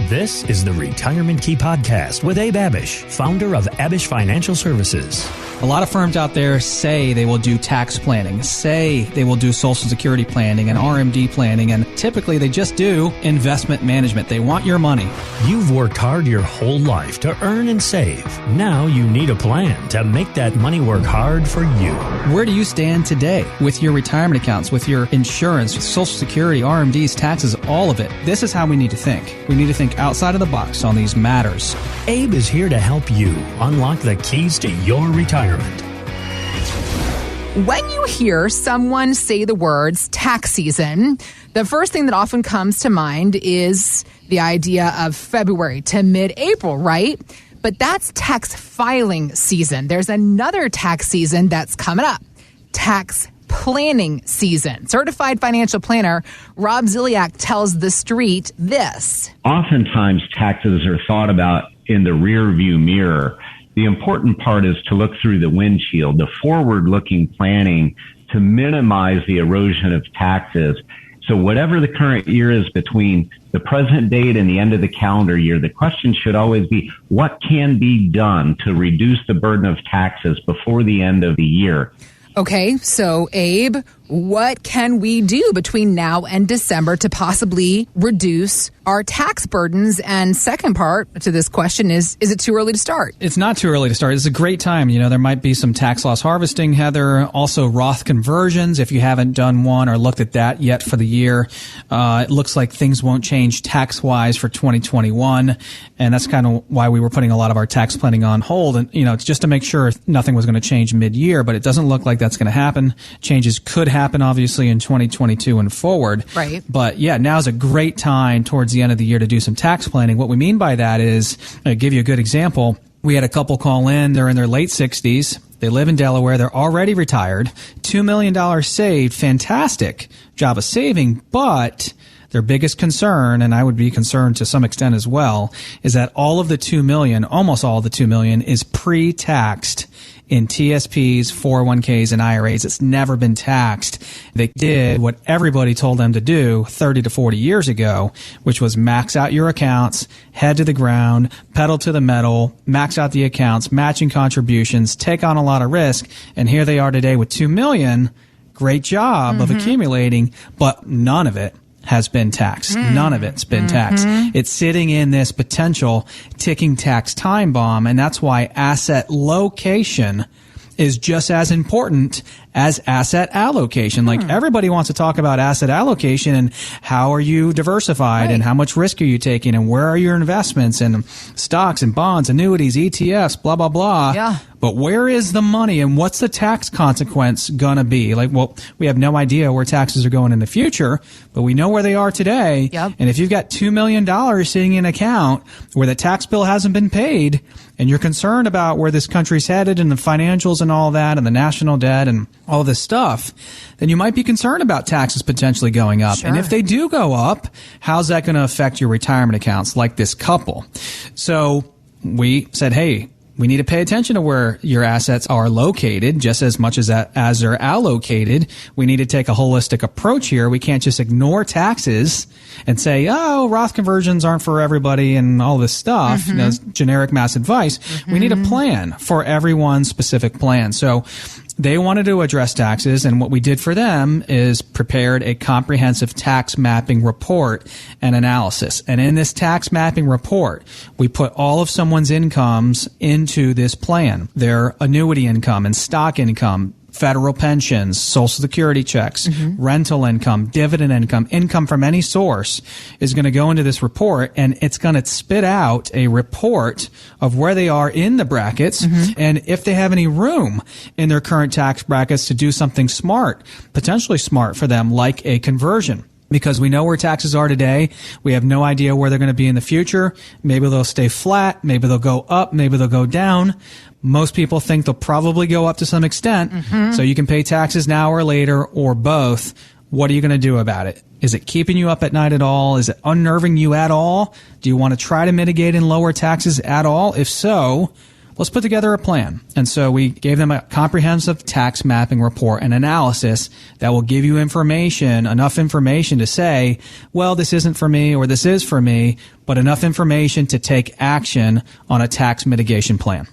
This is the Retirement Key Podcast with Abe Abish, founder of Abish Financial Services. A lot of firms out there say they will do tax planning, say they will do Social Security planning and RMD planning, and typically they just do investment management. They want your money. You've worked hard your whole life to earn and save. Now you need a plan to make that money work hard for you. Where do you stand today with your retirement accounts, with your insurance, with Social Security, RMDs, taxes, all of it? This is how we need to think. We need to think outside of the box on these matters. Abe is here to help you unlock the keys to your retirement. When you hear someone say the words tax season, the first thing that often comes to mind is the idea of February to mid-April, right? But that's tax filing season. There's another tax season that's coming up, tax planning season. Certified financial planner Rob Ziliak tells The Street this. Oftentimes taxes are thought about in the rear view mirror. The important part is to look through the windshield, the forward-looking planning to minimize the erosion of taxes. So whatever the current year is between the present date and the end of the calendar year, the question should always be, what can be done to reduce the burden of taxes before the end of the year? Okay, so Abe, what can we do between now and December to possibly reduce our tax burdens? And second part to this question is it too early to start? It's not too early to start. It's a great time. You know, there might be some tax loss harvesting, Heather, also Roth conversions. If you haven't done one or looked at that yet for the year, it looks like things won't change tax-wise for 2021. And that's kind of why we were putting a lot of our tax planning on hold. And, you know, it's just to make sure nothing was going to change mid-year, but it doesn't look like that's going to happen. Changes could happen, obviously, in 2022 and forward. Right. But yeah, now's a great time towards the end of the year to do some tax planning. What we mean by that is, I'll give you a good example. We had a couple call in. They're in their late 60s. They live in Delaware. They're already retired. $2 million saved. Fantastic job of saving. But their biggest concern, and I would be concerned to some extent as well, is that all of the $2 million, almost all of the $2 million, is pre-taxed in TSPs, 401ks, and IRAs. It's never been taxed. They did what everybody told them to do 30 to 40 years ago, which was max out your accounts, head to the ground, pedal to the metal, max out the accounts, matching contributions, take on a lot of risk. And here they are today with $2 million. Great job of accumulating, but none of it has been taxed. None of it's been taxed. It's sitting in this potential ticking tax time bomb, and that's why asset location is just as important as asset allocation. Like everybody wants to talk about asset allocation and how are you diversified and how much risk are you taking and where are your investments and stocks and bonds, annuities, ETFs, blah, blah, blah. Yeah. But where is the money and what's the tax consequence gonna be? Like, well, we have no idea where taxes are going in the future, but we know where they are today. Yep. And if you've got $2 million sitting in an account where the tax bill hasn't been paid and you're concerned about where this country's headed and the financials and all that and the national debt and all this stuff, then you might be concerned about taxes potentially going up. Sure. And if they do go up, how's that going to affect your retirement accounts like this couple? So we said, hey, we need to pay attention to where your assets are located just as much as they're allocated. We need to take a holistic approach here. We can't just ignore taxes and say, oh, Roth conversions aren't for everybody and all this stuff. You know, generic mass advice. We need a plan for everyone's specific plan. So they wanted to address taxes, and what we did for them is prepared a comprehensive tax mapping report and analysis. And in this tax mapping report, we put all of someone's incomes into this plan, their annuity income and stock income, federal pensions, Social Security checks, rental income, dividend income, income from any source is going to go into this report, and it's going to spit out a report of where they are in the brackets and if they have any room in their current tax brackets to do something smart, potentially smart for them, like a conversion. Because we know where taxes are today. We have no idea where they're going to be in the future. Maybe they'll stay flat. Maybe they'll go up. Maybe they'll go down. Most people think they'll probably go up to some extent. So you can pay taxes now or later or both. What are you going to do about it? Is it keeping you up at night at all? Is it unnerving you at all? Do you want to try to mitigate and lower taxes at all? If so, let's put together a plan. And so we gave them a comprehensive tax mapping report and analysis that will give you information, enough information to say, well, this isn't for me or this is for me, but enough information to take action on a tax mitigation plan.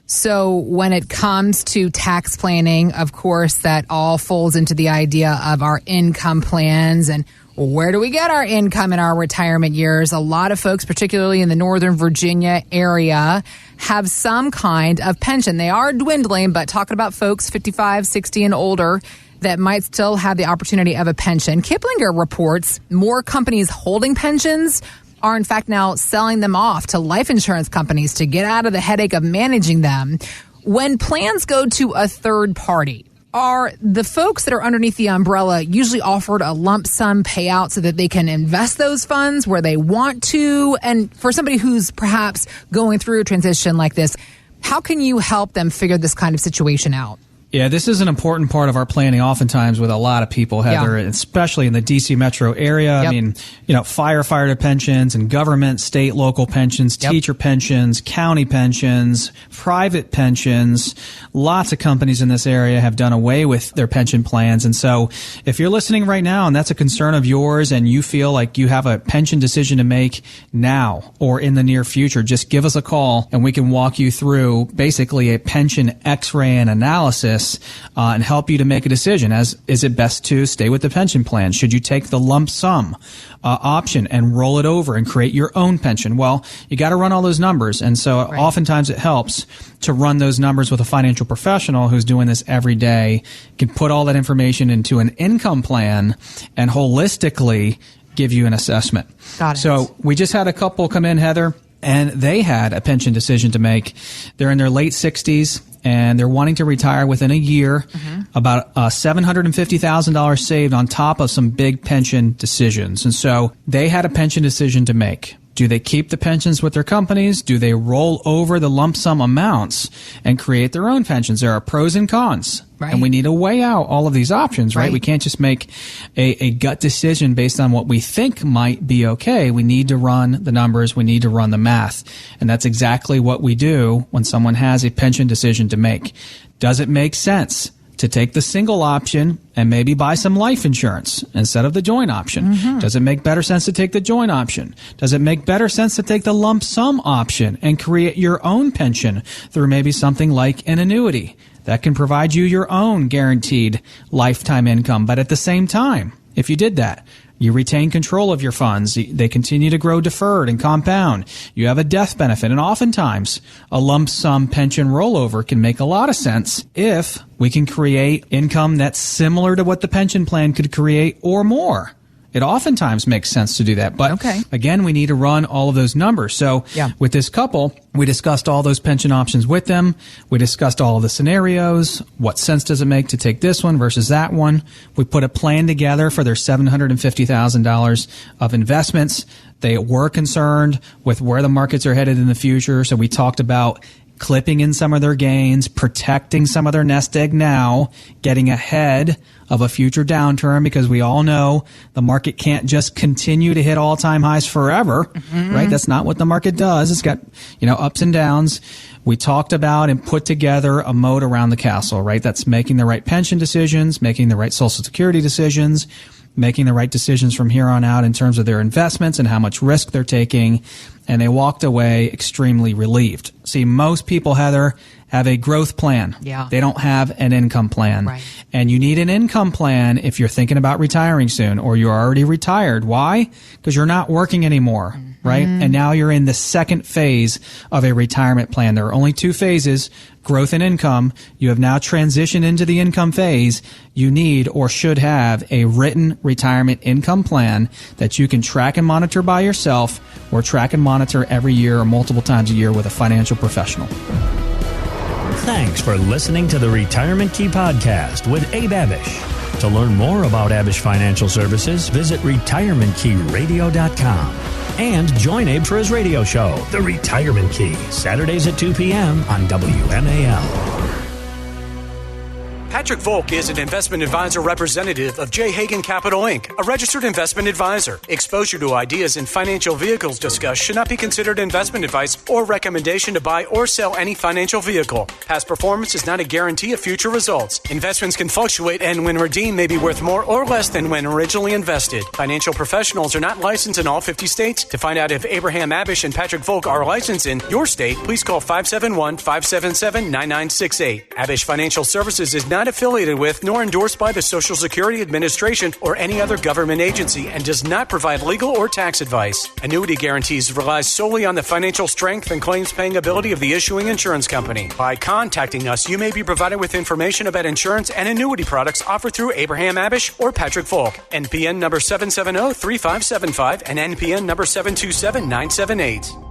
So when it comes to tax planning, of course, that all folds into the idea of our income plans and where do we get our income in our retirement years? A lot of folks, particularly in the Northern Virginia area, have some kind of pension. They are dwindling, but talking about folks 55, 60 and older that might still have the opportunity of a pension. Kiplinger reports more companies holding pensions are in fact now selling them off to life insurance companies to get out of the headache of managing them. When plans go to a third party, are the folks that are underneath the umbrella usually offered a lump sum payout so that they can invest those funds where they want to? And for somebody who's perhaps going through a transition like this, how can you help them figure this kind of situation out? Yeah, this is an important part of our planning oftentimes with a lot of people, Heather, especially in the D.C. metro area. Yep. I mean, firefighter pensions and government, state, local pensions, teacher pensions, county pensions, private pensions. Lots of companies in this area have done away with their pension plans. And so if you're listening right now and that's a concern of yours and you feel like you have a pension decision to make now or in the near future, just give us a call and we can walk you through basically a pension X-ray and analysis and help you to make a decision. Is it best to stay with the pension plan? Should you take the lump sum option and roll it over and create your own pension? Well, you got to run all those numbers. And so oftentimes it helps to run those numbers with a financial professional who's doing this every day, can put all that information into an income plan and holistically give you an assessment. Got it. So we just had a couple come in, Heather, and they had a pension decision to make. They're in their late 60s. And they're wanting to retire within a year, about $750,000 saved on top of some big pension decisions. And so they had a pension decision to make. Do they keep the pensions with their companies? Do they roll over the lump sum amounts and create their own pensions? There are pros and cons. Right. And we need to weigh out all of these options, right? We can't just make a gut decision based on what we think might be okay. We need to run the numbers. We need to run the math. And that's exactly what we do when someone has a pension decision to make. Does it make sense to take the single option and maybe buy some life insurance instead of the joint option? Does it make better sense to take the joint option? Does it make better sense to take the lump sum option and create your own pension through maybe something like an annuity that can provide you your own guaranteed lifetime income? But at the same time, if you did that, you retain control of your funds. They continue to grow deferred and compound. You have a death benefit. And oftentimes, a lump sum pension rollover can make a lot of sense if we can create income that's similar to what the pension plan could create or more. It oftentimes makes sense to do that. But again, we need to run all of those numbers. So with this couple, we discussed all those pension options with them. We discussed all of the scenarios. What sense does it make to take this one versus that one? We put a plan together for their $750,000 of investments. They were concerned with where the markets are headed in the future. So we talked about clipping in some of their gains, protecting some of their nest egg now, getting ahead of a future downturn, because we all know the market can't just continue to hit all-time highs forever, right? That's not what the market does. It's got, ups and downs. We talked about and put together a moat around the castle, right? That's making the right pension decisions, making the right Social Security decisions, making the right decisions from here on out in terms of their investments and how much risk they're taking. And they walked away extremely relieved. See, most people, Heather, have a growth plan. They don't have an income plan. Right. And you need an income plan if you're thinking about retiring soon or you're already retired. Why? Because you're not working anymore, right? And now you're in the second phase of a retirement plan. There are only two phases, growth and income. You have now transitioned into the income phase. You need or should have a written retirement income plan that you can track and monitor by yourself or track and monitor every year or multiple times a year with a financial professional. Thanks for listening to the Retirement Key Podcast with Abe Abish. To learn more about Abish Financial Services, visit retirementkeyradio.com and join Abe for his radio show, The Retirement Key, Saturdays at 2 p.m. on WMAL. Patrick Volk is an investment advisor representative of J. Hagan Capital Inc., a registered investment advisor. Exposure to ideas and financial vehicles discussed should not be considered investment advice or recommendation to buy or sell any financial vehicle. Past performance is not a guarantee of future results. Investments can fluctuate and when redeemed may be worth more or less than when originally invested. Financial professionals are not licensed in all 50 states. To find out if Abraham Abish and Patrick Volk are licensed in your state, please call 571-577-9968. Abish Financial Services is not affiliated with nor endorsed by the Social Security Administration or any other government agency and does not provide legal or tax advice. Annuity guarantees rely solely on the financial strength and claims paying ability of the issuing insurance company. By contacting us, you may be provided with information about insurance and annuity products offered through Abraham Abish or Patrick Volk. NPN number 770-3575 and NPN number 727-978.